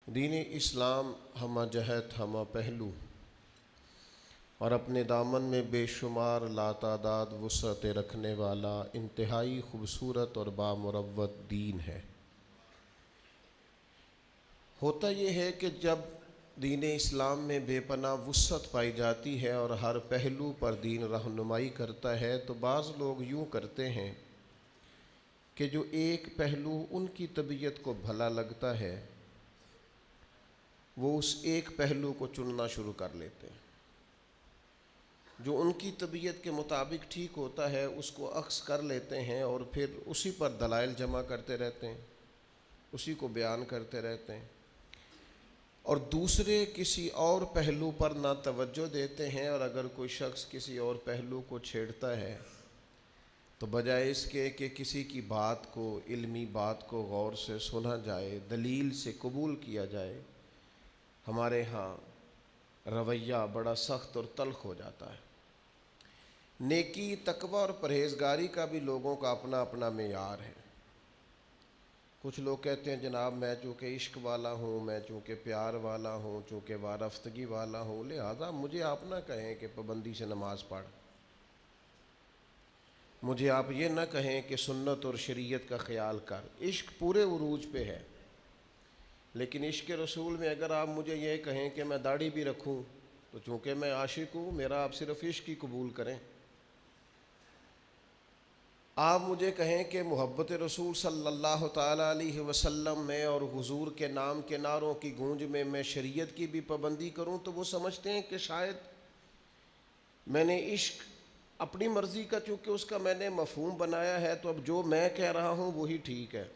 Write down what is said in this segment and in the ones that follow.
دین اسلام ہمہ جہت ہمہ پہلو اور اپنے دامن میں بے شمار لاتعداد وسعتیں رکھنے والا انتہائی خوبصورت اور بامروت دین ہے۔ ہوتا یہ ہے کہ جب دین اسلام میں بے پناہ وسعت پائی جاتی ہے اور ہر پہلو پر دین رہنمائی کرتا ہے تو بعض لوگ یوں کرتے ہیں کہ جو ایک پہلو ان کی طبیعت کو بھلا لگتا ہے وہ اس ایک پہلو کو چننا شروع کر لیتے ہیں، جو ان کی طبیعت کے مطابق ٹھیک ہوتا ہے اس کو اخذ کر لیتے ہیں اور پھر اسی پر دلائل جمع کرتے رہتے ہیں، اسی کو بیان کرتے رہتے ہیں، اور دوسرے کسی اور پہلو پر نہ توجہ دیتے ہیں۔ اور اگر کوئی شخص کسی اور پہلو کو چھیڑتا ہے تو بجائے اس کے کہ کسی کی بات کو، علمی بات کو غور سے سنا جائے، دلیل سے قبول کیا جائے، ہمارے ہاں رویہ بڑا سخت اور تلخ ہو جاتا ہے۔ نیکی، تقوی اور پرہیزگاری کا بھی لوگوں کا اپنا اپنا معیار ہے۔ کچھ لوگ کہتے ہیں جناب میں چونکہ عشق والا ہوں، میں چونکہ پیار والا ہوں، چونکہ وارفتگی والا ہوں، لہذا مجھے آپ نہ کہیں کہ پابندی سے نماز پڑھ، مجھے آپ یہ نہ کہیں کہ سنت اور شریعت کا خیال کر۔ عشق پورے عروج پہ ہے، لیکن عشق رسول میں اگر آپ مجھے یہ کہیں کہ میں داڑھی بھی رکھوں تو چونکہ میں عاشق ہوں میرا آپ صرف عشق ہی قبول کریں۔ آپ مجھے کہیں کہ محبت رسول صلی اللہ تعالیٰ علیہ وسلم میں اور حضور کے نام کے نعروں کی گونج میں شریعت کی بھی پابندی کروں تو وہ سمجھتے ہیں کہ شاید میں نے عشق اپنی مرضی کا، چونکہ اس کا میں نے مفہوم بنایا ہے تو اب جو میں کہہ رہا ہوں وہی ٹھیک ہے۔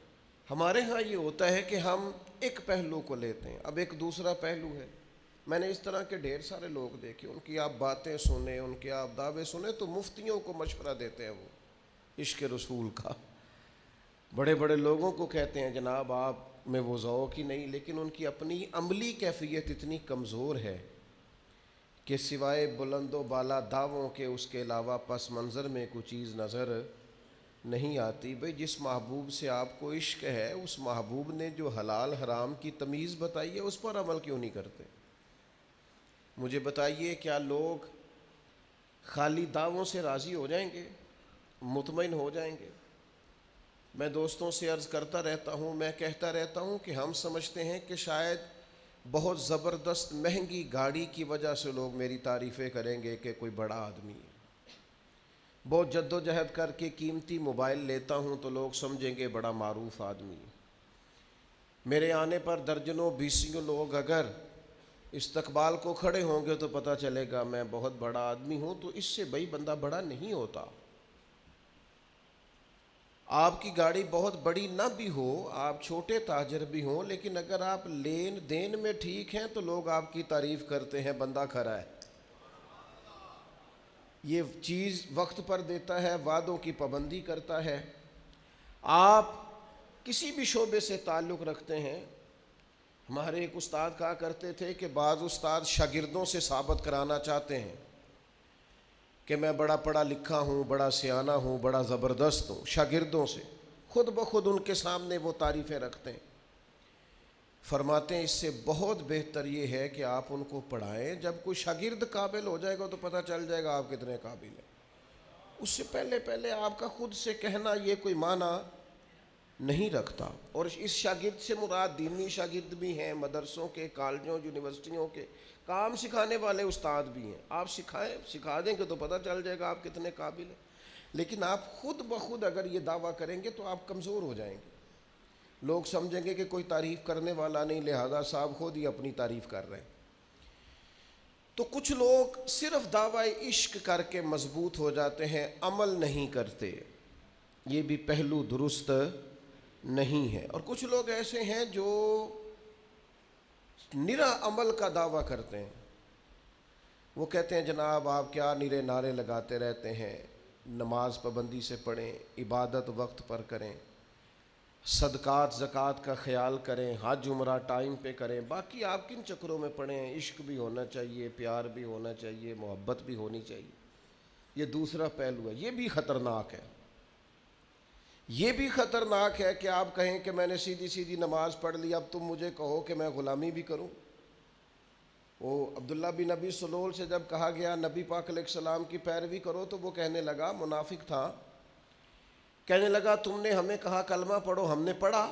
ہمارے ہاں یہ ہوتا ہے کہ ہم ایک پہلو کو لیتے ہیں، اب ایک دوسرا پہلو ہے۔ میں نے اس طرح کے ڈھیر سارے لوگ دیکھے، ان کی آپ باتیں سنیں، ان کے آپ دعوے سنیں تو مفتیوں کو مشورہ دیتے ہیں وہ عشق رسول کا، بڑے بڑے لوگوں کو کہتے ہیں جناب آپ میں وہ ذوق ہی نہیں، لیکن ان کی اپنی عملی کیفیت اتنی کمزور ہے کہ سوائے بلند و بالا دعووں کے اس کے علاوہ پس منظر میں کوئی چیز نظر نہیں آتی۔ بھئی جس محبوب سے آپ کو عشق ہے اس محبوب نے جو حلال حرام کی تمیز بتائی ہے اس پر عمل کیوں نہیں کرتے؟ مجھے بتائیے کیا لوگ خالی دعووں سے راضی ہو جائیں گے، مطمئن ہو جائیں گے؟ میں دوستوں سے عرض کرتا رہتا ہوں، میں کہتا رہتا ہوں کہ ہم سمجھتے ہیں کہ شاید بہت زبردست مہنگی گاڑی کی وجہ سے لوگ میری تعریفیں کریں گے کہ کوئی بڑا آدمی ہے، بہت جد و جہد کر کے قیمتی موبائل لیتا ہوں تو لوگ سمجھیں گے بڑا معروف آدمی ہے، میرے آنے پر درجنوں بیسیوں لوگ اگر استقبال کو کھڑے ہوں گے تو پتہ چلے گا میں بہت بڑا آدمی ہوں۔ تو اس سے بھئی بندہ بڑا نہیں ہوتا۔ آپ کی گاڑی بہت بڑی نہ بھی ہو، آپ چھوٹے تاجر بھی ہوں، لیکن اگر آپ لین دین میں ٹھیک ہیں تو لوگ آپ کی تعریف کرتے ہیں بندہ کھرا ہے، یہ چیز وقت پر دیتا ہے، وعدوں کی پابندی کرتا ہے۔ آپ کسی بھی شعبے سے تعلق رکھتے ہیں، ہمارے ایک استاد کہا کرتے تھے کہ بعض استاد شاگردوں سے ثابت کرانا چاہتے ہیں کہ میں بڑا پڑھا لکھا ہوں، بڑا سیانہ ہوں، بڑا زبردست ہوں، شاگردوں سے خود بخود ان کے سامنے وہ تعریفیں رکھتے ہیں۔ فرماتے ہیں اس سے بہت بہتر یہ ہے کہ آپ ان کو پڑھائیں، جب کوئی شاگرد قابل ہو جائے گا تو پتہ چل جائے گا آپ کتنے قابل ہیں، اس سے پہلے آپ کا خود سے کہنا یہ کوئی معنی نہیں رکھتا۔ اور اس شاگرد سے مراد دینی شاگرد بھی ہیں، مدرسوں کے، کالجوں، یونیورسٹیوں کے کام سکھانے والے استاد بھی ہیں، آپ سکھائیں، سکھا دیں گے تو پتہ چل جائے گا آپ کتنے قابل ہیں۔ لیکن آپ خود بخود اگر یہ دعویٰ کریں گے تو آپ کمزور ہو جائیں گے، لوگ سمجھیں گے کہ کوئی تعریف کرنے والا نہیں، لہذا صاحب خود ہی اپنی تعریف کر رہے ہیں۔ تو کچھ لوگ صرف دعویٰ عشق کر کے مضبوط ہو جاتے ہیں، عمل نہیں کرتے، یہ بھی پہلو درست نہیں ہے۔ اور کچھ لوگ ایسے ہیں جو نرا عمل کا دعویٰ کرتے ہیں، وہ کہتے ہیں جناب آپ کیا نرے نعرے لگاتے رہتے ہیں، نماز پابندی سے پڑھیں، عبادت وقت پر کریں، صدقات زکوٰۃ کا خیال کریں، حج عمرہ ٹائم پہ کریں، باقی آپ کن چکروں میں پڑھیں، عشق بھی ہونا چاہیے، پیار بھی ہونا چاہیے، محبت بھی ہونی چاہیے۔ یہ دوسرا پہلو ہے، یہ بھی خطرناک ہے، یہ بھی خطرناک ہے کہ آپ کہیں کہ میں نے سیدھی سیدھی نماز پڑھ لی، اب تم مجھے کہو کہ میں غلامی بھی کروں۔ وہ عبداللہ بن نبی سلول سے جب کہا گیا نبی پاک علیہ السلام کی پیروی کرو تو وہ کہنے لگا، منافق تھا، کہنے لگا تم نے ہمیں کہا کلمہ پڑھو، ہم نے پڑھا،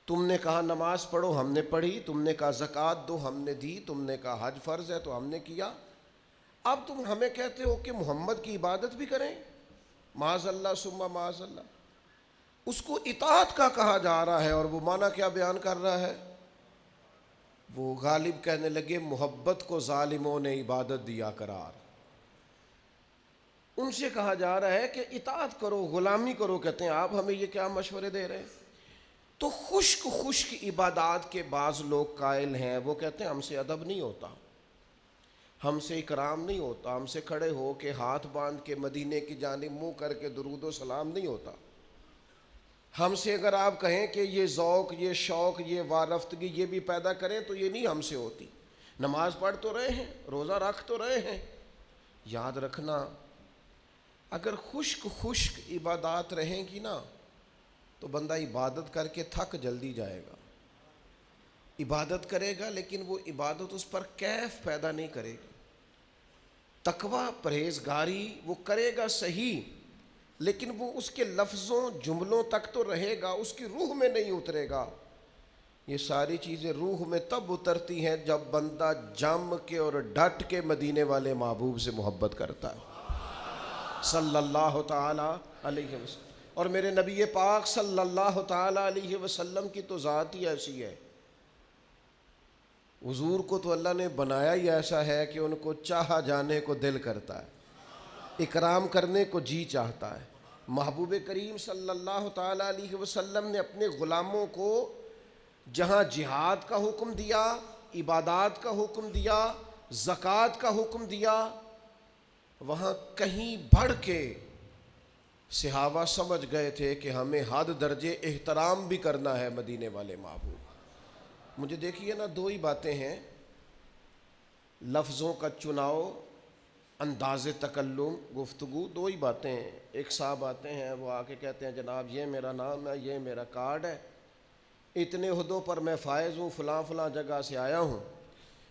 تم نے کہا نماز پڑھو، ہم نے پڑھی، تم نے کہا زکوٰۃ دو، ہم نے دی، تم نے کہا حج فرض ہے تو ہم نے کیا، اب تم ہمیں کہتے ہو کہ محمد کی عبادت بھی کریں؟ معاذ اللہ ثم معاذ اللہ۔ اس کو اطاعت کا کہا جا رہا ہے، اور وہ معنی کیا بیان کر رہا ہے؟ وہ غالب کہنے لگے محبت کو ظالموں نے عبادت دیا قرار۔ ان سے کہا جا رہا ہے کہ اطاعت کرو، غلامی کرو، کہتے ہیں آپ ہمیں یہ کیا مشورے دے رہے ہیں؟ تو خشک خشک عبادات کے بعض لوگ قائل ہیں، وہ کہتے ہیں ہم سے ادب نہیں ہوتا، ہم سے اکرام نہیں ہوتا، ہم سے کھڑے ہو کے ہاتھ باندھ کے مدینے کی جانب منہ کر کے درود و سلام نہیں ہوتا، ہم سے اگر آپ کہیں کہ یہ ذوق، یہ شوق، یہ وارفتگی یہ بھی پیدا کریں تو یہ نہیں ہم سے ہوتی۔ نماز پڑھ تو رہے ہیں، روزہ رکھ تو رہے ہیں، یاد رکھنا اگر خشک خشک عبادات رہیں گی نا تو بندہ عبادت کر کے تھک جلدی جائے گا۔ عبادت کرے گا لیکن وہ عبادت اس پر کیف پیدا نہیں کرے گی۔ تقوی، پرہیزگاری وہ کرے گا صحیح، لیکن وہ اس کے لفظوں جملوں تک تو رہے گا، اس کی روح میں نہیں اترے گا۔ یہ ساری چیزیں روح میں تب اترتی ہیں جب بندہ جم کے اور ڈٹ کے مدینے والے محبوب سے محبت کرتا ہے صلی اللہ تعالی علیہ وسلم۔ اور میرے نبی پاک صلی اللہ تعالی علیہ وسلم کی تو ذات ہی ایسی ہے، حضور کو تو اللہ نے بنایا ہی ایسا ہے کہ ان کو چاہا جانے کو دل کرتا ہے، اکرام کرنے کو جی چاہتا ہے۔ محبوب کریم صلی اللہ تعالی علیہ وسلم نے اپنے غلاموں کو جہاں جہاد کا حکم دیا، عبادات کا حکم دیا، زکوٰۃ کا حکم دیا، وہاں کہیں بڑھ کے صحابہ سمجھ گئے تھے کہ ہمیں حد درجے احترام بھی کرنا ہے مدینے والے محبوب۔ مجھے دیکھیے نا، دو ہی باتیں ہیں، لفظوں کا چناؤ، انداز تکلم، گفتگو، دو ہی باتیں ہیں۔ ایک صاحب آتے ہیں، وہ آ کے کہتے ہیں جناب یہ میرا نام ہے، یہ میرا کارڈ ہے، اتنے عہدوں پر میں فائز ہوں، فلاں فلاں جگہ سے آیا ہوں،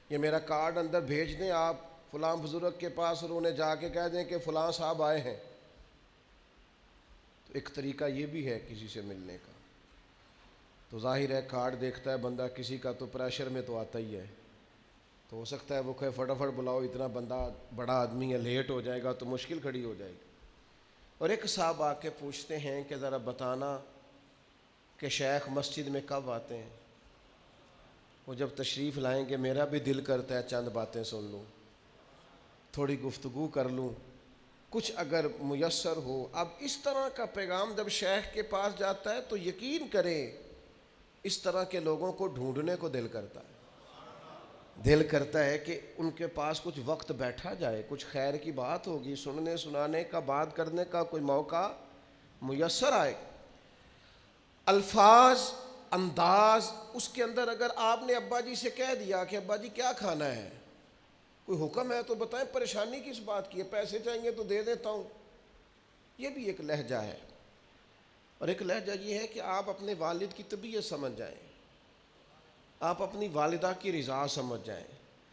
یہ میرا کارڈ اندر بھیج دیں آپ فلاں بزرگ کے پاس، اور انہیں جا کے کہہ دیں کہ فلاں صاحب آئے ہیں۔ تو ایک طریقہ یہ بھی ہے کسی سے ملنے کا۔ تو ظاہر ہے کارڈ دیکھتا ہے بندہ کسی کا تو پریشر میں تو آتا ہی ہے، تو ہو سکتا ہے وہ کہے فٹافٹ بلاؤ، اتنا بندہ بڑا آدمی ہے، لیٹ ہو جائے گا تو مشکل کھڑی ہو جائے گی۔ اور ایک صاحب آ کے پوچھتے ہیں کہ ذرا بتانا کہ شیخ مسجد میں کب آتے ہیں؟ وہ جب تشریف لائیں گے میرا بھی دل کرتا ہے چند باتیں سن لوں، تھوڑی گفتگو کر لوں، کچھ اگر میسر ہو۔ اب اس طرح کا پیغام جب شیخ کے پاس جاتا ہے تو یقین کریں اس طرح کے لوگوں کو ڈھونڈنے کو دل کرتا ہے، دل کرتا ہے کہ ان کے پاس کچھ وقت بیٹھا جائے، کچھ خیر کی بات ہوگی، سننے سنانے کا، بات کرنے کا کوئی موقع میسر آئے۔ الفاظ، انداز، اس کے اندر اگر آپ نے ابا جی سے کہہ دیا کہ ابا جی کیا کھانا ہے، کوئی حکم ہے تو بتائیں، پریشانی کس بات کی ہے، پیسے چاہیے تو دے دیتا ہوں، یہ بھی ایک لہجہ ہے۔ اور ایک لہجہ یہ ہے کہ آپ اپنے والد کی طبیعت سمجھ جائیں، آپ اپنی والدہ کی رضا سمجھ جائیں۔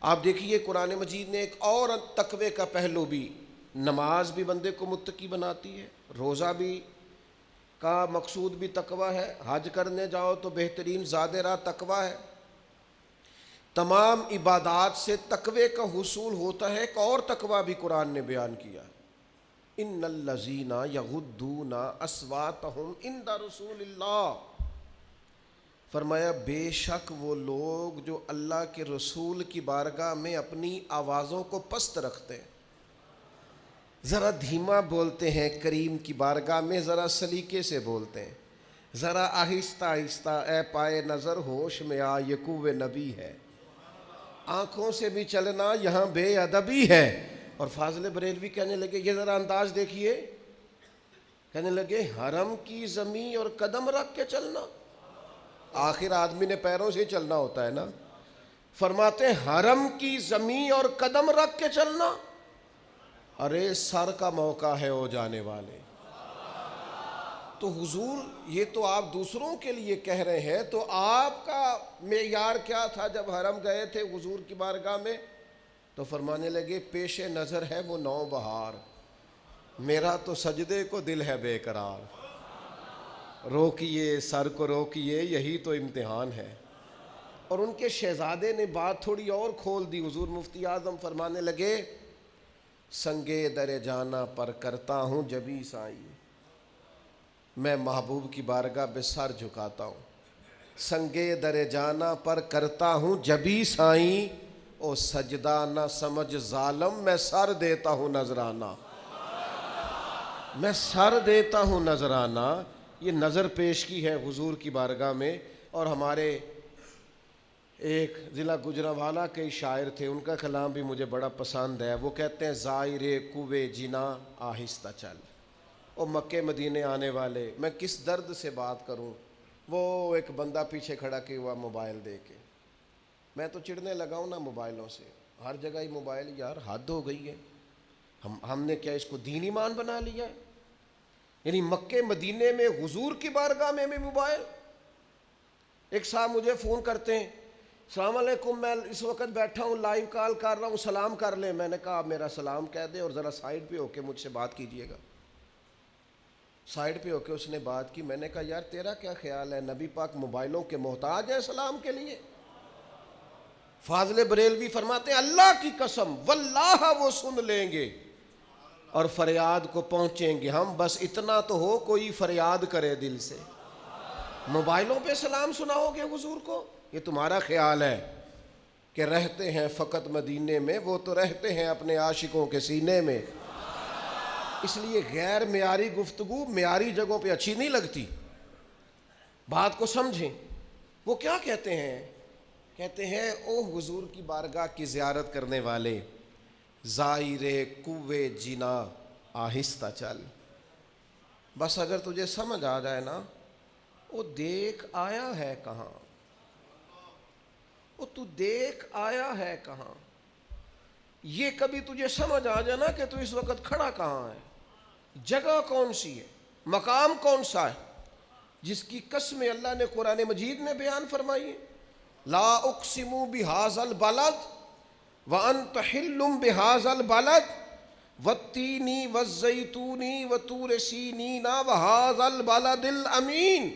آپ دیکھیے قرآن مجید نے ایک اور تقوی کا پہلو بھی، نماز بھی بندے کو متقی بناتی ہے، روزہ بھی کا مقصود بھی تقوی ہے، حج کرنے جاؤ تو بہترین زاد راہ تقوی ہے۔ تمام عبادات سے تقوی کا حصول ہوتا ہے۔ ایک اور تقوی بھی قرآن نے بیان کیا، ان الذین یغضون اصواتہم عند رسول اللہ، فرمایا بے شک وہ لوگ جو اللہ کے رسول کی بارگاہ میں اپنی آوازوں کو پست رکھتے ہیں، ذرا دھیما بولتے ہیں، کریم کی بارگاہ میں ذرا سلیقے سے بولتے ہیں، ذرا آہستہ آہستہ، اے پائے نظر ہوش میں آ، یہ کوہ نبی ہے، آنکھوں سے بھی چلنا یہاں بے ادبی ہے۔ اور فاضل بریلوی کہنے لگے یہ ذرا انداز دیکھیے، کہنے لگے حرم کی زمین اور قدم رکھ کے چلنا، آخر آدمی نے پیروں سے چلنا ہوتا ہے نا، فرماتے ہیں حرم کی زمین اور قدم رکھ کے چلنا، ارے سر کا موقع ہے او جانے والے، تو حضور یہ تو آپ دوسروں کے لیے کہہ رہے ہیں، تو آپ کا معیار کیا تھا جب حرم گئے تھے حضور کی بارگاہ میں؟ تو فرمانے لگے پیش نظر ہے وہ نو بہار، میرا تو سجدے کو دل ہے بے قرار، روکیے سر کو روکیے یہی تو امتحان ہے۔ اور ان کے شہزادے نے بات تھوڑی اور کھول دی، حضور مفتی اعظم فرمانے لگے سنگے در جانا پر کرتا ہوں جبی سائی، میں محبوب کی بارگاہ پہ سر جھکاتا ہوں، سنگے در جانا پر کرتا ہوں جبی سائیں، او سجدہ نہ سمجھ ظالم میں سر دیتا ہوں نذرانہ، میں سر دیتا ہوں نذرانہ۔ یہ نظر پیش کی ہے حضور کی بارگاہ میں۔ اور ہمارے ایک ضلع گجرانوالہ کے شاعر تھے، ان کا کلام بھی مجھے بڑا پسند ہے۔ وہ کہتے ہیں زائر کوے جنا آہستہ چل، او مکے مدینے آنے والے میں کس درد سے بات کروں۔ وہ ایک بندہ پیچھے کھڑا کیا ہوا موبائل دے کے، میں تو چڑھنے لگا ہوں نا موبائلوں سے، ہر جگہ ہی موبائل، یار حد ہو گئی ہے۔ ہم نے کیا اس کو دین ایمان بنا لیا ہے؟ یعنی مکے مدینے میں حضور کی بارگاہ میں بھی موبائل۔ ایک صاحب مجھے فون کرتے ہیں، السلام علیکم، میں اس وقت بیٹھا ہوں لائیو کال کر رہا ہوں، سلام کر لیں۔ میں نے کہا آپ میرا سلام کہہ دیں اور ذرا سائیڈ پہ ہو کے مجھ سے بات کیجئے گا۔ سائیڈ پہ ہو کے اس نے بات کی۔ میں نے کہا یار تیرا کیا خیال ہے، نبی پاک موبائلوں کے محتاج ہیں سلام کے لیے؟ فاضل بریلوی فرماتے ہیں اللہ کی قسم واللہ وہ سن لیں گے اور فریاد کو پہنچیں گے ہم، بس اتنا تو ہو کوئی فریاد کرے دل سے۔ موبائلوں پہ سلام سناؤ گے حضور کو؟ یہ تمہارا خیال ہے کہ رہتے ہیں فقط مدینے میں، وہ تو رہتے ہیں اپنے عاشقوں کے سینے میں۔ اس لیے غیر معیاری گفتگو معیاری جگہوں پہ اچھی نہیں لگتی۔ بات کو سمجھیں۔ وہ کیا کہتے ہیں؟ کہتے ہیں او حضور کی بارگاہ کی زیارت کرنے والے، زائر کوے جنا آہستہ چل، بس اگر تجھے سمجھ آ جائے نا، وہ دیکھ آیا ہے کہاں، وہ تو دیکھ آیا ہے کہاں، یہ کبھی تجھے سمجھ آ جائے نا کہ تو اس وقت کھڑا کہاں ہے، جگہ کون سی ہے، مقام کون سا ہے، جس کی قسمیں اللہ نے قرآن مجید میں بیان فرمائی ہے۔ لا اقسم بہذا البلد وانت حل بہذا البلد والتین والزیتون وطور سینین وہذا البلد الامین۔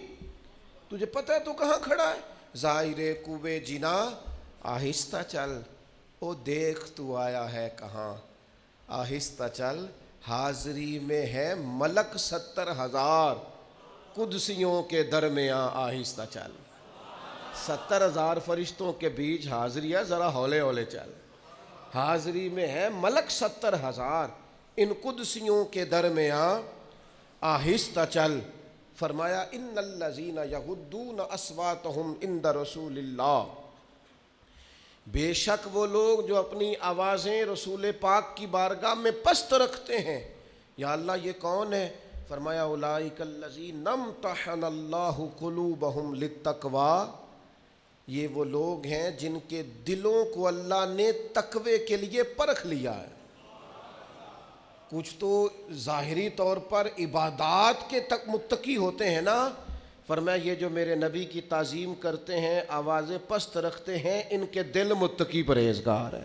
تجھے پتہ ہے تو کہاں کھڑا ہے؟ زائر کوے جنا آہستہ چل، او دیکھ تو آیا ہے کہاں، آہستہ چل، حاضری میں ہے ملک 70,000 قدسیوں کے درمیان، آہستہ چل۔ 70,000 فرشتوں کے بیچ حاضری ہے، ذرا ہولے ہولے چل۔ حاضری میں ہے ملک 70,000، ان قدسیوں کے درمیان آہستہ چل۔ فرمایا ان الذین یغضون اصواتهم عند رسول اللہ، بے شک وہ لوگ جو اپنی آوازیں رسول پاک کی بارگاہ میں پست رکھتے ہیں۔ یا اللہ یہ کون ہے؟ فرمایا اولئک الذین امتحن اللہ قلوبہم للتقوی، یہ وہ لوگ ہیں جن کے دلوں کو اللہ نے تقوی کے لیے پرکھ لیا ہے۔ کچھ تو ظاہری طور پر عبادات کے تک متقی ہوتے ہیں نا، فرمایا یہ جو میرے نبی کی تعظیم کرتے ہیں، آوازیں پست رکھتے ہیں، ان کے دل متقی پرہیزگار ہیں۔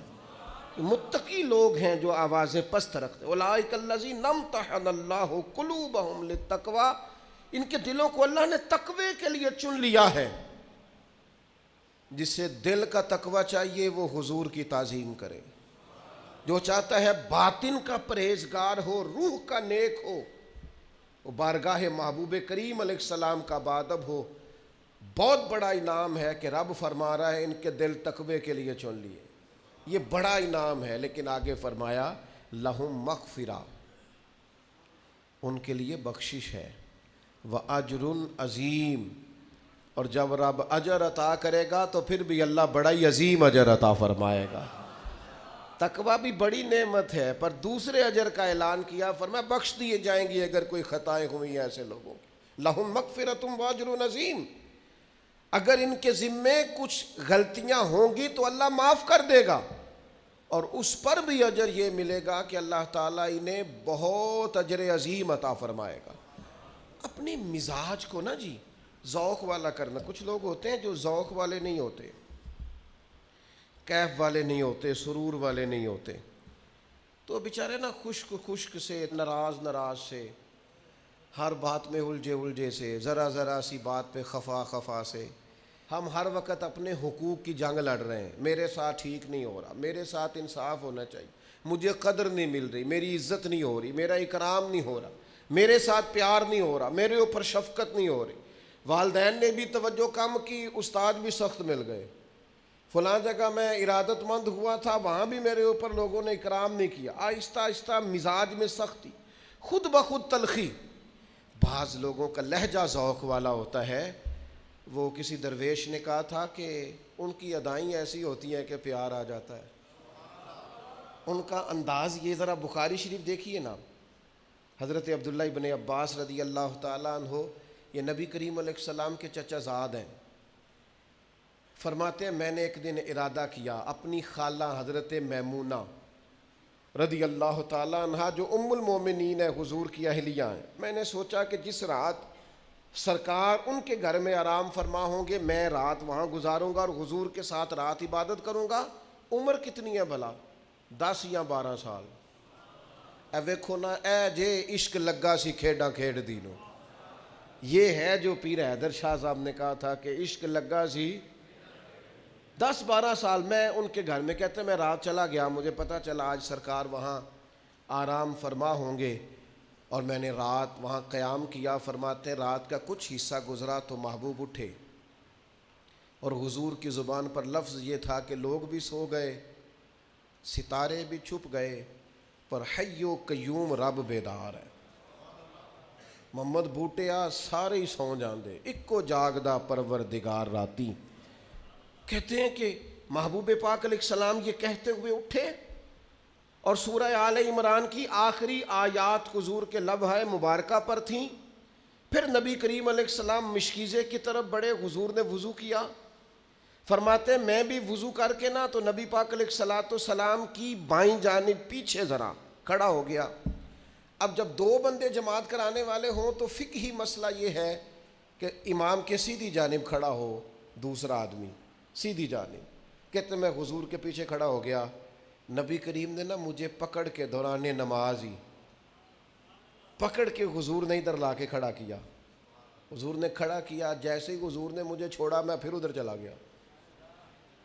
متقی لوگ ہیں جو آوازیں پست رکھتے ہیں۔ اولئک الذین امتحن اللہ قلوبہم للتقوی، ان کے دلوں کو اللہ نے تقوی کے لیے چن لیا ہے۔ جسے دل کا تقوی چاہیے وہ حضور کی تعظیم کرے، جو چاہتا ہے باطن کا پرہیزگار ہو، روح کا نیک ہو، وہ بارگاہ محبوب کریم علیہ السلام کا بادب ہو۔ بہت بڑا انعام ہے کہ رب فرما رہا ہے ان کے دل تقوی کے لیے چن لیے، یہ بڑا انعام ہے۔ لیکن آگے فرمایا لہم مغفرہ، ان کے لیے بخشش ہے، وَأَجْرٌ عظیم، اور جب رب اجر عطا کرے گا تو پھر بھی اللہ بڑا ہی عظیم اجر عطا فرمائے گا۔ تقویٰ بھی بڑی نعمت ہے، پر دوسرے اجر کا اعلان کیا، فرمایا بخش دیے جائیں گی اگر کوئی خطائیں ہوئی ہیں ایسے لوگوں کی۔ لہم مغفرۃ واجر عظیم، اگر ان کے ذمے کچھ غلطیاں ہوں گی تو اللہ معاف کر دے گا، اور اس پر بھی اجر یہ ملے گا کہ اللہ تعالیٰ انہیں بہت اجر عظیم عطا فرمائے گا۔ اپنی مزاج کو نا جی ذوق والا کرنا. کچھ لوگ ہوتے ہیں جو ذوق والے نہیں ہوتے، کیف والے نہیں ہوتے، سرور والے نہیں ہوتے، تو بیچارے نا خشک خشک سے، ناراض سے، ہر بات میں الجھے سے، ذرا سی بات پہ خفا سے. ہم ہر وقت اپنے حقوق کی جنگ لڑ رہے ہیں. میرے ساتھ ٹھیک نہیں ہو رہا، میرے ساتھ انصاف ہونا چاہیے، مجھے قدر نہیں مل رہی، میری عزت نہیں ہو رہی، میرا اکرام نہیں ہو رہا، میرے ساتھ پیار نہیں ہو رہا، میرے اوپر شفقت نہیں ہو رہی. والدین نے بھی توجہ کم کی، استاد بھی سخت مل گئے. فلاں جگہ میں ارادت مند ہوا تھا، وہاں بھی میرے اوپر لوگوں نے اکرام نہیں کیا. آہستہ آہستہ مزاج میں سختی، خود بخود تلخی. بعض لوگوں کا لہجہ ذوق والا ہوتا ہے. وہ کسی درویش نے کہا تھا کہ ان کی ادائیں ایسی ہوتی ہیں کہ پیار آ جاتا ہے. ان کا انداز یہ، ذرا بخاری شریف دیکھیے نا. حضرت عبداللہ ابن عباس رضی اللہ تعالیٰ عنہ، یہ نبی کریم علیہ السلام کے چچا زاد ہیں. فرماتے ہیں میں نے ایک دن ارادہ کیا، اپنی خالہ حضرت میمونہ رضی اللہ تعالیٰ عنہ جو ام المومنین ہے، حضور کی اہلیہ ہیں، میں نے سوچا کہ جس رات سرکار ان کے گھر میں آرام فرما ہوں گے، میں رات وہاں گزاروں گا اور حضور کے ساتھ رات عبادت کروں گا. عمر کتنی ہے بھلا؟ 10 یا 12 سال. اے ویکھو نا، اے جے عشق لگا سی کھیڈاں کھیڈ دینوں. یہ ہے جو پیر حیدر شاہ صاحب نے کہا تھا کہ عشق لگا سی 10-12 سال. میں ان کے گھر میں، کہتے ہیں میں رات چلا گیا، مجھے پتہ چلا آج سرکار وہاں آرام فرما ہوں گے، اور میں نے رات وہاں قیام کیا. فرماتے ہیں رات کا کچھ حصہ گزرا تو محبوب اٹھے، اور حضور کی زبان پر لفظ یہ تھا کہ لوگ بھی سو گئے، ستارے بھی چھپ گئے، پر حی و قیوم رب بیدار ہے. محمد بوٹیا سارے ہی سو جاندے، اکو جاگدا پروردگار راتی. کہتے ہیں کہ محبوب پاک علیہ السلام یہ کہتے ہوئے اٹھے، اور سورہ آل عمران کی آخری آیات حضور کے لبہ مبارکہ پر تھیں. پھر نبی کریم علیہ السلام مشکیزے کی طرف بڑھے، حضور نے وضو کیا. فرماتے ہیں میں بھی وضو کر کے نا تو نبی پاک علیہ السلام کی بائیں جانب پیچھے ذرا کھڑا ہو گیا. اب جب 2 بندے جماعت کرانے والے ہوں تو فقہی مسئلہ یہ ہے کہ امام کے سیدھی جانب کھڑا ہو دوسرا آدمی سیدھی جانب. کہتے میں حضور کے پیچھے کھڑا ہو گیا. نبی کریم نے نا مجھے پکڑ کے دوران نماز ہی پکڑ کے حضور نے ادھر لا کے کھڑا کیا. حضور نے کھڑا کیا، جیسے ہی حضور نے مجھے چھوڑا میں پھر ادھر چلا گیا.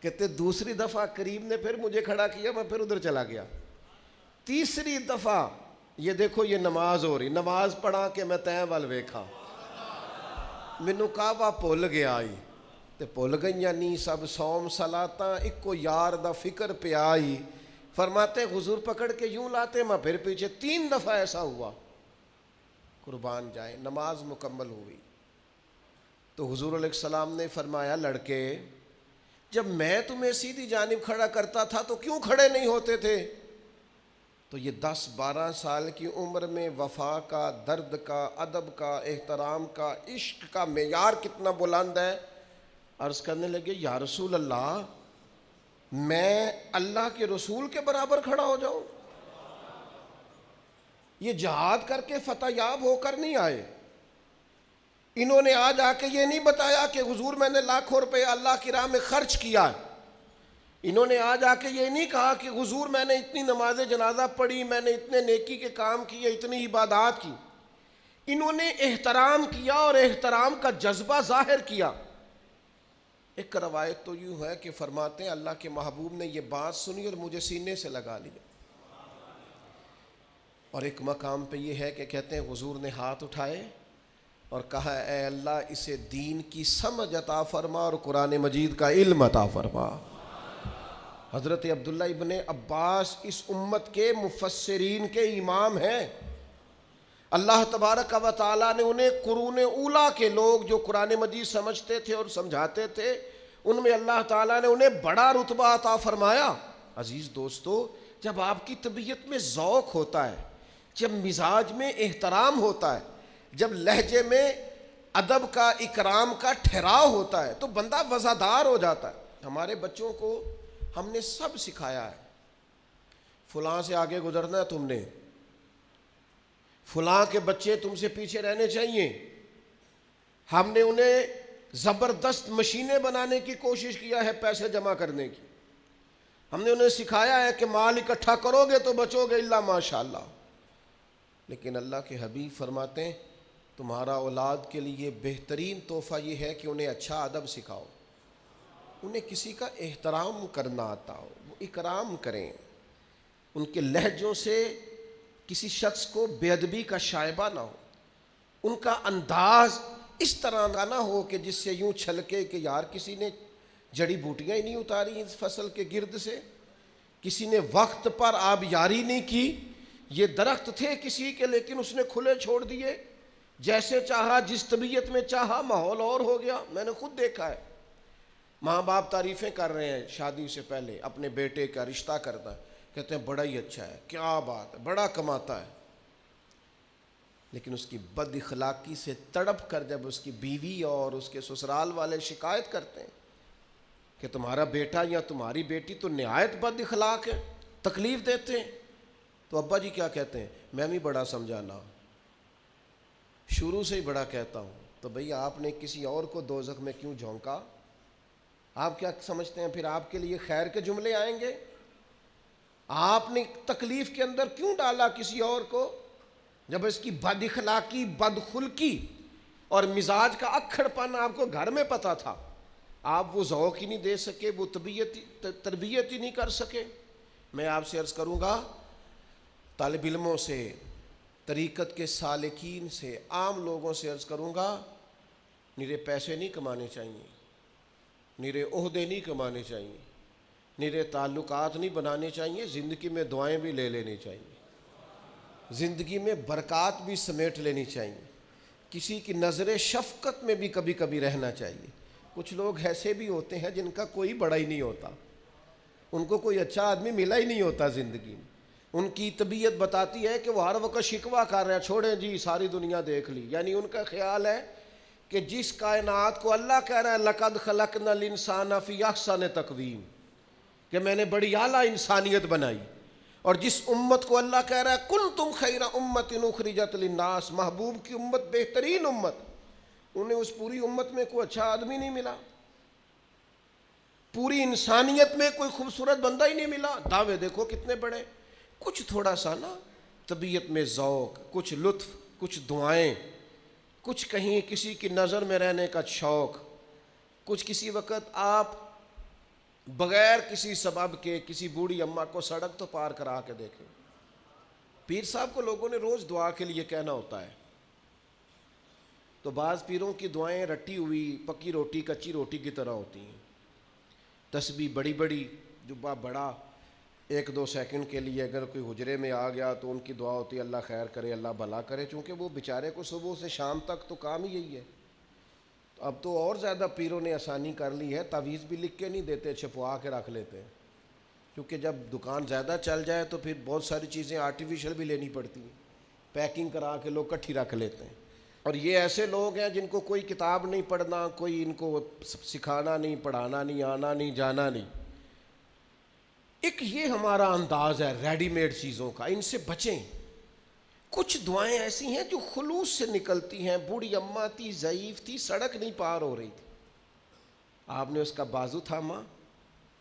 کہتے دوسری دفعہ کریم نے پھر مجھے کھڑا کیا، میں پھر ادھر چلا گیا. تیسری دفعہ یہ دیکھو یہ نماز ہو رہی، نماز پڑھا کہ میں تیں ول ویکھا، مینوں کعبہ بھل گیا ہی تے بھل گئیاں نہیں سب صوم صلاتاں، اکو یار دا فکر پیا ہی. فرماتے حضور پکڑ کے یوں لاتے، میں پھر پیچھے. 3 دفعہ ایسا ہوا. قربان جائیں، نماز مکمل ہوئی تو حضور علیہ السلام نے فرمایا لڑکے جب میں تمہیں سیدھی جانب کھڑا کرتا تھا تو کیوں کھڑے نہیں ہوتے تھے؟ تو یہ 10-12 سال کی عمر میں وفا کا، درد کا، ادب کا، احترام کا، عشق کا معیار کتنا بلند ہے. عرض کرنے لگے یا رسول اللہ، میں اللہ کے رسول کے برابر کھڑا ہو جاؤں؟ یہ جہاد کر کے فتح یاب ہو کر نہیں آئے. انہوں نے آج آ کے یہ نہیں بتایا کہ حضور میں نے لاکھوں روپے اللہ کی راہ میں خرچ کیا. انہوں نے آج آ کے یہ نہیں کہا کہ حضور میں نے اتنی نماز جنازہ پڑھی، میں نے اتنے نیکی کے کام کیے، اتنی عبادات کی. انہوں نے احترام کیا اور احترام کا جذبہ ظاہر کیا. ایک روایت تو یوں ہے کہ فرماتے ہیں اللہ کے محبوب نے یہ بات سنی اور مجھے سینے سے لگا لیا. اور ایک مقام پہ یہ ہے کہ کہتے ہیں حضور نے ہاتھ اٹھائے اور کہا اے اللہ اسے دین کی سمجھ عطا فرما اور قرآن مجید کا علم عطا فرما. حضرت عبداللہ ابن عباس اس امت کے مفسرین کے امام ہیں. اللہ تبارک و تعالیٰ نے انہیں قرون اولیٰ کے لوگ جو قرآن مجید سمجھتے تھے اور سمجھاتے تھے، ان میں اللہ تعالیٰ نے انہیں بڑا رتبہ عطا فرمایا. عزیز دوستو، جب آپ کی طبیعت میں ذوق ہوتا ہے، جب مزاج میں احترام ہوتا ہے، جب لہجے میں ادب کا، اکرام کا ٹھہراؤ ہوتا ہے تو بندہ وزادار ہو جاتا ہے. ہمارے بچوں کو ہم نے سب سکھایا ہے. فلاں سے آگے گزرنا ہے تم نے، فلاں کے بچے تم سے پیچھے رہنے چاہیے. ہم نے انہیں زبردست مشینیں بنانے کی کوشش کیا ہے پیسے جمع کرنے کی. ہم نے انہیں سکھایا ہے کہ مال اکٹھا کرو گے تو بچو گے الا ماشاء اللہ. لیکن اللہ کے حبیب فرماتے ہیں تمہارا اولاد کے لیے بہترین تحفہ یہ ہے کہ انہیں اچھا ادب سکھاؤ, انہیں کسی کا احترام کرنا آتا ہو, وہ اکرام کریں, ان کے لہجوں سے کسی شخص کو بے ادبی کا شائبہ نہ ہو, ان کا انداز اس طرح کا نہ ہو کہ جس سے یوں چھلکے کہ یار کسی نے جڑی بوٹیاں ہی نہیں اتاری اس فصل کے گرد سے, کسی نے وقت پر آبیاری نہیں کی. یہ درخت تھے کسی کے لیکن اس نے کھلے چھوڑ دیے, جیسے چاہا جس طبیعت میں چاہا, ماحول اور ہو گیا. میں نے خود دیکھا ہے ماں باپ تعریفیں کر رہے ہیں شادی سے پہلے اپنے بیٹے کا رشتہ کرتا ہے, کہتے ہیں بڑا ہی اچھا ہے, کیا بات ہے, بڑا کماتا ہے. لیکن اس کی بد اخلاقی سے تڑپ کر جب اس کی بیوی اور اس کے سسرال والے شکایت کرتے ہیں کہ تمہارا بیٹا یا تمہاری بیٹی تو نہایت بد اخلاق ہے, تکلیف دیتے ہیں, تو ابا جی کیا کہتے ہیں, میں بھی بڑا سمجھانا, شروع سے ہی بڑا کہتا ہوں. تو بھئی آپ نے کسی اور کو دوزخ میں کیوں جھونکا؟ آپ کیا سمجھتے ہیں پھر آپ کے لیے خیر کے جملے آئیں گے؟ آپ نے تکلیف کے اندر کیوں ڈالا کسی اور کو جب اس کی بد اخلاقی, بد خلقی اور مزاج کا اکھڑ پن آپ کو گھر میں پتہ تھا؟ آپ وہ ذوق ہی نہیں دے سکے, وہ تربیت ہی نہیں کر سکے. میں آپ سے عرض کروں گا, طالب علموں سے, طریقت کے سالکین سے, عام لوگوں سے عرض کروں گا, نرے پیسے نہیں کمانے چاہیے, نرے عہدے نہیں کمانے چاہیے, نرے تعلقات نہیں بنانے چاہیے, زندگی میں دعائیں بھی لے لینی چاہیے, زندگی میں برکات بھی سمیٹ لینی چاہیے, کسی کی نظر شفقت میں بھی کبھی کبھی رہنا چاہیے. کچھ لوگ ایسے بھی ہوتے ہیں جن کا کوئی بڑا ہی نہیں ہوتا, ان کو کوئی اچھا آدمی ملا ہی نہیں ہوتا زندگی میں. ان کی طبیعت بتاتی ہے کہ وہ ہر وقت شکوہ کر رہے ہیں, چھوڑیں جی ساری دنیا دیکھ لی. یعنی ان کا خیال ہے کہ جس کائنات کو اللہ کہہ رہا ہے لقد خلقنا الانسان فی احسن تقویم, کہ میں نے بڑی اعلیٰ انسانیت بنائی, اور جس امت کو اللہ کہہ رہا ہے کنتم خیر امت اخرجت للناس, محبوب کی امت بہترین امت, انہیں اس پوری امت میں کوئی اچھا آدمی نہیں ملا, پوری انسانیت میں کوئی خوبصورت بندہ ہی نہیں ملا. دعوے دیکھو کتنے بڑے. کچھ تھوڑا سا نا طبیعت میں ذوق, کچھ لطف, کچھ دعائیں, کچھ کہیں کسی کی نظر میں رہنے کا شوق, کچھ کسی وقت آپ بغیر کسی سبب کے کسی بوڑھی اماں کو سڑک تو پار کرا کے دیکھیں. پیر صاحب کو لوگوں نے روز دعا کے لیے کہنا ہوتا ہے, تو بعض پیروں کی دعائیں رٹی ہوئی پکی روٹی کچی روٹی کی طرح ہوتی ہیں. تسبیح بڑی بڑی, جبہ بڑا, 1-2 سیکنڈ کے لیے اگر کوئی حجرے میں آ گیا تو ان کی دعا ہوتی ہے اللہ خیر کرے, اللہ بھلا کرے, چونکہ وہ بیچارے کو صبح سے شام تک تو کام ہی یہی ہے. اب تو اور زیادہ پیروں نے آسانی کر لی ہے, تعویذ بھی لکھ کے نہیں دیتے, چھپوا کے رکھ لیتے ہیں, کیونکہ جب دکان زیادہ چل جائے تو پھر بہت ساری چیزیں آرٹیفیشل بھی لینی پڑتی ہیں, پیکنگ کرا کے لوگ کٹھی رکھ لیتے ہیں. اور یہ ایسے لوگ ہیں جن کو کوئی کتاب نہیں پڑھنا, کوئی ان کو سکھانا نہیں, پڑھانا نہیں, آنا نہیں, جانا نہیں. ایک یہ ہمارا انداز ہے ریڈی میڈ چیزوں کا, ان سے بچیں. کچھ دعائیں ایسی ہیں جو خلوص سے نکلتی ہیں. بوڑھی اماں تھی, ضعیف تھی, سڑک نہیں پار ہو رہی تھی, آپ نے اس کا بازو تھاما,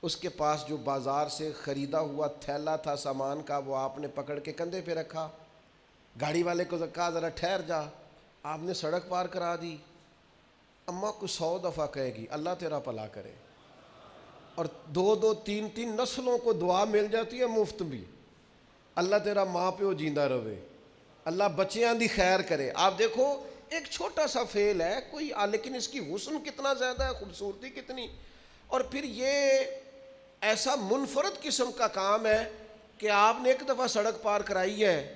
اس کے پاس جو بازار سے خریدا ہوا تھیلا تھا سامان کا وہ آپ نے پکڑ کے کندھے پہ رکھا, گاڑی والے کو کہا ذرا ٹھہر جا, آپ نے سڑک پار کرا دی. اماں کو 100 دفعہ کہے گی اللہ تیرا بھلا کرے, اور 2-2 3-3 نسلوں کو دعا مل جاتی ہے مفت بھی, اللہ تیرا ماں پیو جیندہ رہے, اللہ بچیاں دی خیر کرے. آپ دیکھو ایک چھوٹا سا فعل ہے کوئی, لیکن اس کی حسن کتنا زیادہ ہے, خوبصورتی کتنی. اور پھر یہ ایسا منفرد قسم کا کام ہے کہ آپ نے ایک دفعہ سڑک پار کرائی ہے,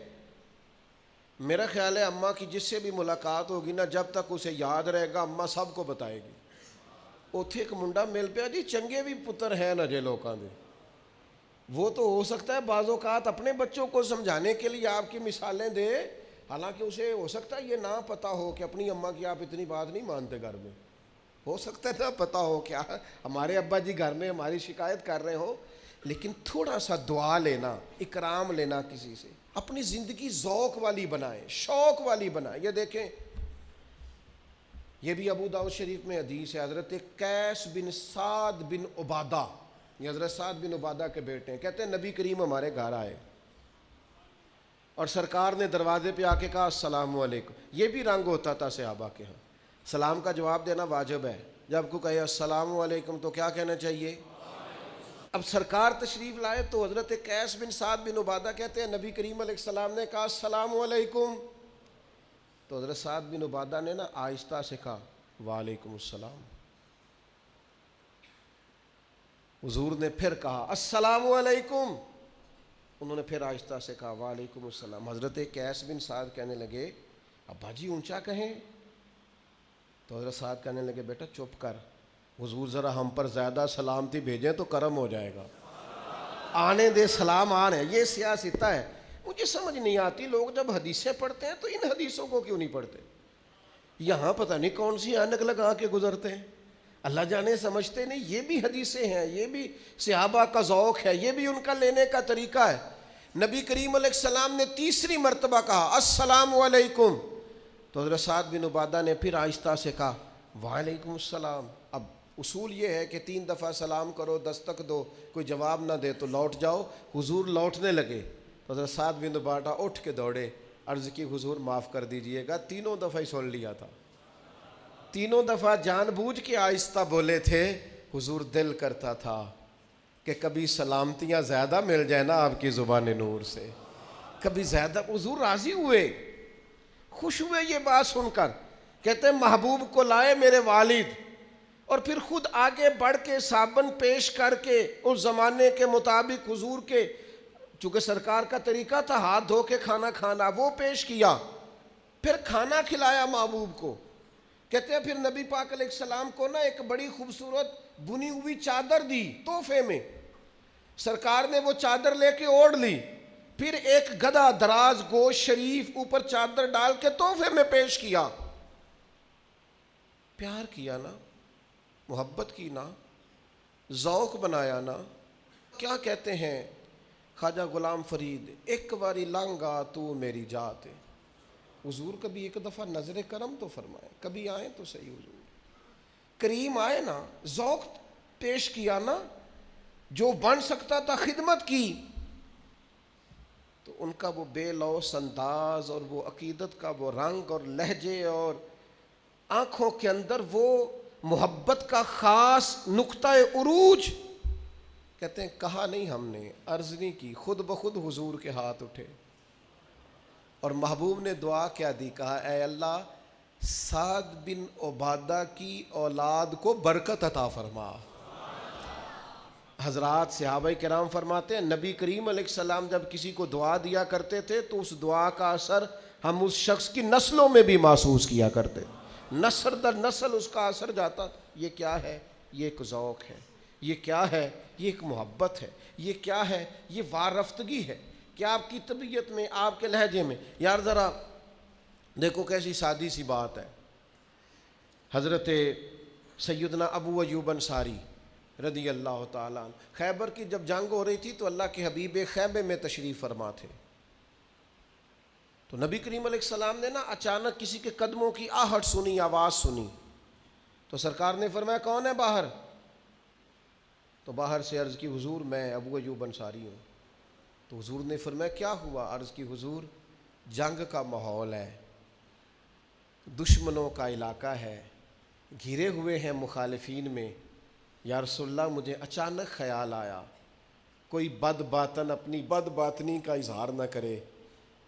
میرا خیال ہے اماں کی جس سے بھی ملاقات ہوگی نا, جب تک اسے یاد رہے گا اماں سب کو بتائے گی. اوتھے ایک منڈا مل پیا جی, چنگے بھی پتر ہیں نا جے لوکاں دے, وہ تو ہو سکتا ہے بعض اوقات اپنے بچوں کو سمجھانے کے لیے آپ کی مثالیں دے, حالانکہ اسے ہو سکتا ہے یہ نہ پتہ ہو کہ اپنی اماں کی آپ اتنی بات نہیں مانتے گھر میں, ہو سکتا ہے نہ پتہ ہو کیا ہمارے ابا جی گھر میں ہماری شکایت کر رہے ہوں لیکن تھوڑا سا دعا لینا، اکرام لینا کسی سے، اپنی زندگی ذوق والی بنائیں، شوق والی بنائیں۔ یہ دیکھیں، یہ بھی ابو داؤد شریف میں حدیث ہے، حضرت قیس بن سعد بن عبادہ، یہ حضرت سعد بن عبادہ کے بیٹے ہیں، کہتے ہیں نبی کریم ہمارے گھر آئے اور سرکار نے دروازے پہ آ کے کہا السلام علیکم۔ یہ بھی رنگ ہوتا تھا صحابہ کے ہاں، سلام کا جواب دینا واجب ہے، جب کو کہے السلام علیکم تو کیا کہنا چاہیے؟ اب سرکار تشریف لائے تو حضرت قیس بن سعد بن عبادہ کہتے ہیں نبی کریم علیہ السلام نے کہا السلام علیکم، تو حضرت سعد بن عبادہ نے نا آہستہ سے کہا وعلیکم السلام۔ حضور نے پھر کہا السلام علیکم، انہوں نے پھر آہستہ سے کہا وعلیکم السلام۔ حضرت قیس بن سعد کہنے لگے ابا جی اونچا کہیں، تو حضرت سعد کہنے لگے بیٹا چپ کر، حضور ذرا ہم پر زیادہ سلامتی بھیجیں تو کرم ہو جائے گا، آنے دے سلام آنے۔ یہ سیاستہ ہے، مجھے سمجھ نہیں آتی، لوگ جب حدیثیں پڑھتے ہیں تو ان حدیثوں کو کیوں نہیں پڑھتے؟ یہاں پتہ نہیں کون سی اینک لگا کے گزرتے ہیں، اللہ جانے سمجھتے نہیں۔ یہ بھی حدیثیں ہیں، یہ بھی صحابہ کا ذوق ہے، یہ بھی ان کا لینے کا طریقہ ہے۔ نبی کریم علیہ السلام نے تیسری مرتبہ کہا السلام علیکم، تو حضرت سعد بن عبادہ نے پھر آہستہ سے کہا وعلیکم السلام۔ اب اصول یہ ہے کہ 3 دفعہ سلام کرو، دستک دو، کوئی جواب نہ دے تو لوٹ جاؤ۔ حضور لوٹنے لگے تو حضرت سعد بن عبادہ اٹھ کے دوڑے، عرض کی حضور معاف کر دیجئے گا، 3 دفعہ ہی سن لیا تھا، 3 دفعہ جان بوجھ کے آہستہ بولے تھے۔ حضور دل کرتا تھا کہ کبھی سلامتیاں زیادہ مل جائے نا آپ کی زبان نور سے، کبھی زیادہ۔ حضور راضی ہوئے، خوش ہوئے یہ بات سن کر، کہتے ہیں محبوب کو لائے میرے والد، اور پھر خود آگے بڑھ کے صابن پیش کر کے اس زمانے کے مطابق حضور کے، چونکہ سرکار کا طریقہ تھا ہاتھ دھو کے کھانا کھانا، وہ پیش کیا، پھر کھانا کھلایا محبوب کو۔ کہتے ہیں پھر نبی پاک علیہ السلام کو نا ایک بڑی خوبصورت بنی ہوئی چادر دی تحفے میں، سرکار نے وہ چادر لے کے اوڑھ لی، پھر ایک گدھا دراز گوشت شریف اوپر چادر ڈال کے تحفے میں پیش کیا۔ پیار کیا نا، محبت کی نا، ذوق بنایا نا۔ کیا کہتے ہیں خواجہ غلام فرید، ایک باری لانگا تو میری جات۔ حضور کبھی ایک دفعہ نظر کرم تو فرمائے، کبھی آئیں تو صحیح حضور کریم آئے نا، ذوق پیش کیا نا، جو بن سکتا تھا خدمت کی۔ تو ان کا وہ بے لوث انداز اور وہ عقیدت کا وہ رنگ اور لہجے اور آنکھوں کے اندر وہ محبت کا خاص نقطہ عروج، کہتے ہیں کہا نہیں ہم نے، عرض نہیں کی، خود بخود حضور کے ہاتھ اٹھے، اور محبوب نے دعا کیا دی، کہا اے اللہ سعد بن عبادہ کی اولاد کو برکت عطا فرما۔ حضرات صحابہ کرام فرماتے ہیں نبی کریم علیہ السلام جب کسی کو دعا دیا کرتے تھے تو اس دعا کا اثر ہم اس شخص کی نسلوں میں بھی محسوس کیا کرتے، نسل در نسل اس کا اثر جاتا۔ یہ کیا ہے؟ یہ ایک ذوق ہے، یہ کیا ہے؟ یہ ایک محبت ہے، یہ کیا ہے؟ یہ وارفتگی ہے کہ آپ کی طبیعت میں، آپ کے لہجے میں۔ یار ذرا دیکھو کیسی سادی سی بات ہے، حضرت سیدنا ابو ایوب انصاری رضی اللہ تعالیٰ عنہ، خیبر کی جب جنگ ہو رہی تھی تو اللہ کے حبیب خیمے میں تشریف فرما تھے، تو نبی کریم علیہ السلام نے نا اچانک کسی کے قدموں کی آہٹ سنی، آواز سنی، تو سرکار نے فرمایا کون ہے باہر؟ تو باہر سے عرض کی حضور میں ابو ایوب انصاری ہوں۔ تو حضور نے فرمایا کیا ہوا؟ عرض کی حضور جنگ کا ماحول ہے، دشمنوں کا علاقہ ہے، گھرے ہوئے ہیں مخالفین میں، یا رسول اللہ مجھے اچانک خیال آیا کوئی بد باطن اپنی بد باطنی کا اظہار نہ کرے،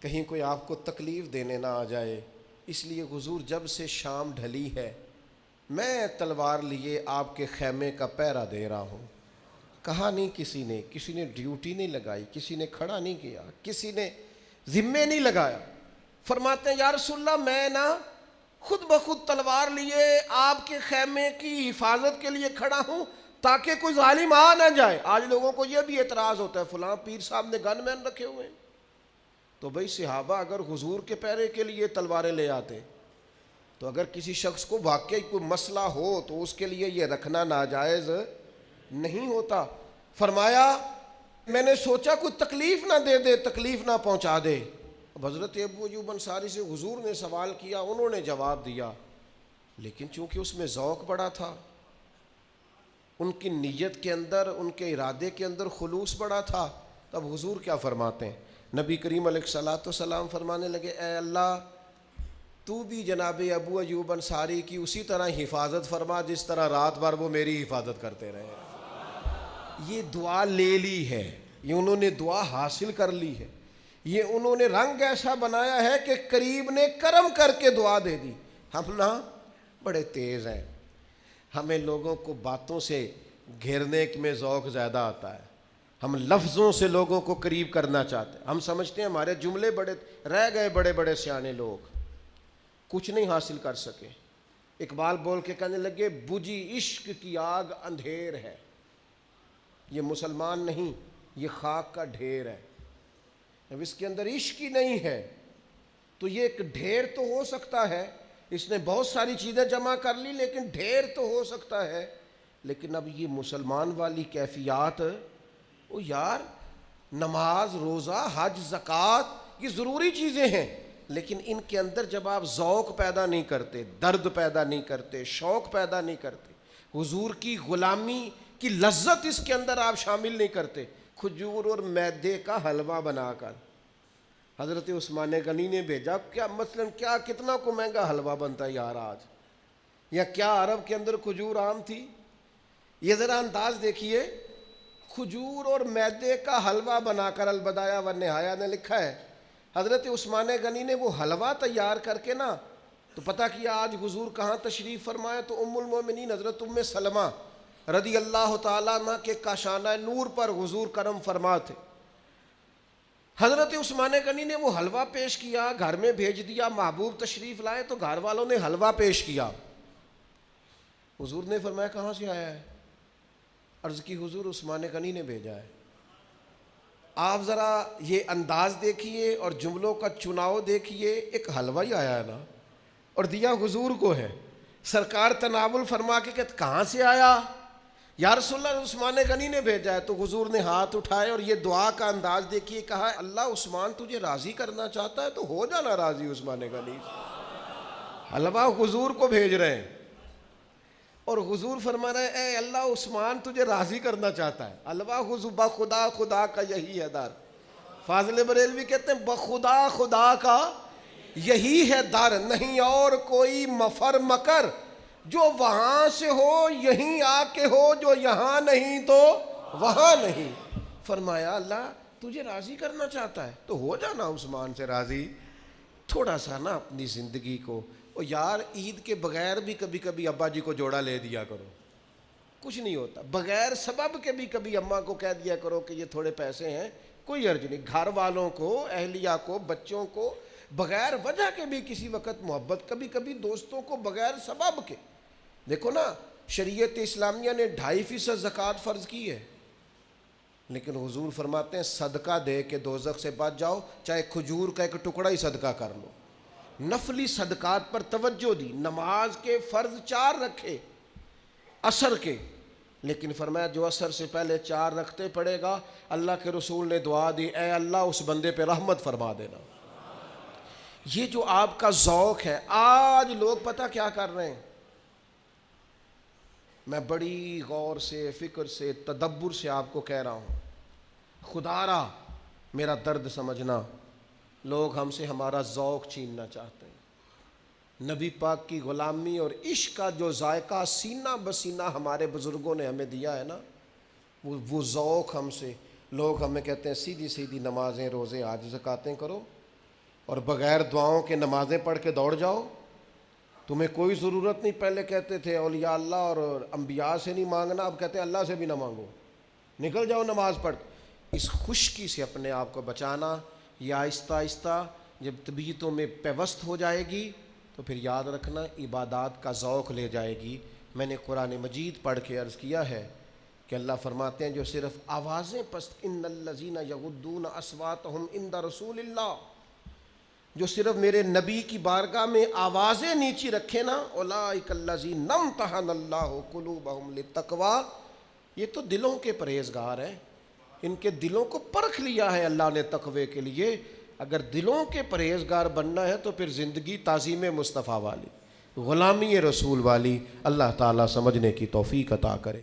کہیں کوئی آپ کو تکلیف دینے نہ آ جائے، اس لیے حضور جب سے شام ڈھلی ہے میں تلوار لیے آپ کے خیمے کا پہرا دے رہا ہوں۔ کہا نہیں کسی نے ڈیوٹی نہیں لگائی، کسی نے کھڑا نہیں کیا، کسی نے ذمے نہیں لگایا۔ فرماتے ہیں یا رسول اللہ میں نا خود بخود تلوار لیے آپ کے خیمے کی حفاظت کے لیے کھڑا ہوں تاکہ کوئی ظالم آ نہ جائے۔ آج لوگوں کو یہ بھی اعتراض ہوتا ہے فلاں پیر صاحب نے گن مین رکھے ہوئے ہیں، تو بھئی صحابہ اگر حضور کے پہرے کے لیے تلواریں لے آتے تو اگر کسی شخص کو واقعی کوئی مسئلہ ہو تو اس کے لیے یہ رکھنا ناجائز نہیں ہوتا۔ فرمایا میں نے سوچا کوئی تکلیف نہ دے دے، تکلیف نہ پہنچا دے۔ اب حضرت ابو ایوب انصاری سے حضور نے سوال کیا، انہوں نے جواب دیا، لیکن چونکہ اس میں ذوق بڑا تھا، ان کی نیت کے اندر، ان کے ارادے کے اندر خلوص بڑا تھا، تب حضور کیا فرماتے ہیں؟ نبی کریم علیہ الصلوۃ والسلام فرمانے لگے، اے اللہ تو بھی جناب ابو ایوب انصاری کی اسی طرح حفاظت فرما جس طرح رات بھر وہ میری حفاظت کرتے رہے۔ یہ دعا لے لی ہے، یہ انہوں نے دعا حاصل کر لی ہے، یہ انہوں نے رنگ ایسا بنایا ہے کہ قریب نے کرم کر کے دعا دے دی۔ ہم نا بڑے تیز ہیں، ہمیں لوگوں کو باتوں سے گھیرنے میں ذوق زیادہ آتا ہے، ہم لفظوں سے لوگوں کو قریب کرنا چاہتے ہیں، ہم سمجھتے ہیں ہمارے جملے بڑے رہ گئے، بڑے بڑے سیانے لوگ کچھ نہیں حاصل کر سکے۔ اقبال بول کے کہنے لگے، بجھی عشق کی آگ اندھیر ہے، یہ مسلمان نہیں، یہ خاک کا ڈھیر ہے۔ اب اس کے اندر عشق ہی نہیں ہے تو یہ ایک ڈھیر تو ہو سکتا ہے، اس نے بہت ساری چیزیں جمع کر لی لیکن ڈھیر تو ہو سکتا ہے، لیکن اب یہ مسلمان والی کیفیات، او یار نماز، روزہ، حج، زکوٰۃ یہ ضروری چیزیں ہیں، لیکن ان کے اندر جب آپ ذوق پیدا نہیں کرتے، درد پیدا نہیں کرتے، شوق پیدا نہیں کرتے، حضور کی غلامی کی لذت اس کے اندر آپ شامل نہیں کرتے، کھجور اور میدے کا حلوہ بنا کر حضرت عثمان غنی نے بھیجا، کیا مثلاً کیا کتنا کو مہنگا حلوہ بنتا ہے یار آج، یا کیا عرب کے اندر کھجور عام تھی؟ یہ ذرا انداز دیکھیے، کھجور اور میدے کا حلوہ بنا کر البدایہ والنہایہ نے لکھا ہے، حضرت عثمان غنی نے وہ حلوہ تیار کر کے نا، تو پتہ کیا آج حضور کہاں تشریف فرمائے؟ تو ام المومنین حضرت ام سلمہ رضی اللہ تعالیٰ عنہ کے کاشانہ نور پر حضور کرم فرما تھے۔ حضرت عثمان غنی نے وہ حلوہ پیش کیا، گھر میں بھیج دیا، محبوب تشریف لائے تو گھر والوں نے حلوہ پیش کیا، حضور نے فرمایا کہاں سے آیا ہے؟ عرض کی حضور عثمان غنی نے بھیجا ہے۔ آپ ذرا یہ انداز دیکھیے اور جملوں کا چناؤ دیکھیے، ایک حلوہ ہی آیا ہے نا اور دیا حضور کو ہے، سرکار تناول فرما کے کہتے کہاں سے آیا؟ یا رسول اللہ عثمان غنی نے بھیجا ہے۔ تو حضور نے ہاتھ اٹھائے اور یہ دعا کا انداز دیکھیے، کہا اللہ عثمان تجھے راضی کرنا چاہتا ہے تو ہو جانا راضی عثمان غنی، حلوہ حضور کو بھیج رہے ہیں اور حضور فرما رہے ہیں اے اللہ عثمان تجھے راضی کرنا چاہتا ہے، حلوہ حضور بخدا خدا کا یہی ہے در۔ فاضل بریلوی کہتے ہیں بخدا خدا کا یہی ہے در، نہیں اور کوئی مفر مکر، جو وہاں سے ہو یہیں آ کے ہو، جو یہاں نہیں تو وہاں نہیں۔ فرمایا اللہ تجھے راضی کرنا چاہتا ہے تو ہو جانا عثمان سے راضی، تھوڑا سا نا اپنی زندگی کو، اور یار عید کے بغیر بھی کبھی کبھی ابا جی کو جوڑا لے دیا کرو، کچھ نہیں ہوتا، بغیر سبب کے بھی کبھی اماں کو کہہ دیا کرو کہ یہ تھوڑے پیسے ہیں، کوئی حرج نہیں، گھر والوں کو، اہلیہ کو، بچوں کو بغیر وجہ کے بھی کسی وقت محبت، کبھی کبھی دوستوں کو بغیر سبب کے۔ دیکھو نا شریعت اسلامیہ نے 2.5% زکوٰۃ فرض کی ہے، لیکن حضور فرماتے ہیں صدقہ دے کے دوزخ سے بچ جاؤ، چاہے کھجور کا ایک ٹکڑا ہی صدقہ کر لو۔ نفلی صدقات پر توجہ دی، نماز کے فرض 4 رکھے عصر کے، لیکن فرمایا جو عصر سے پہلے 4 رکھتے پڑے گا، اللہ کے رسول نے دعا دی اے اللہ اس بندے پہ رحمت فرما دینا۔ یہ جو آپ کا ذوق ہے، آج لوگ پتہ کیا کر رہے ہیں، میں بڑی غور سے، فکر سے، تدبر سے آپ کو کہہ رہا ہوں، خدا را میرا درد سمجھنا، لوگ ہم سے ہمارا ذوق چھیننا چاہتے ہیں۔ نبی پاک کی غلامی اور عشق کا جو ذائقہ سینہ بسینہ ہمارے بزرگوں نے ہمیں دیا ہے نا، وہ ذوق ہم سے، لوگ ہمیں کہتے ہیں سیدھی سیدھی نمازیں، روزے، حج، زکاتیں کرو اور بغیر دعاؤں کے نمازیں پڑھ کے دوڑ جاؤ، تمہیں کوئی ضرورت نہیں۔ پہلے کہتے تھے اولیاء اللہ اور انبیاء سے نہیں مانگنا، اب کہتے ہیں اللہ سے بھی نہ مانگو، نکل جاؤ نماز پڑھ۔ اس خشکی سے اپنے آپ کو بچانا، یہ آہستہ آہستہ جب طبیعتوں میں پیوست ہو جائے گی تو پھر یاد رکھنا عبادات کا ذوق لے جائے گی۔ میں نے قرآن مجید پڑھ کے عرض کیا ہے کہ اللہ فرماتے ہیں جو صرف آوازیں پست، ان الذین یغضون اصواتہم عند رسول اللہ، جو صرف میرے نبی کی بارگاہ میں آوازیں نیچی رکھے نا، اولئک الذین امتحن اللہ قلوبہم للتقوی، یہ تو دلوں کے پرہیزگار ہیں، ان کے دلوں کو پرکھ لیا ہے اللہ نے تقوی کے لیے. اگر دلوں کے پرہیزگار بننا ہے تو پھر زندگی تعظیم مصطفیٰ والی، غلامی رسول والی. اللہ تعالیٰ سمجھنے کی توفیق عطا کرے.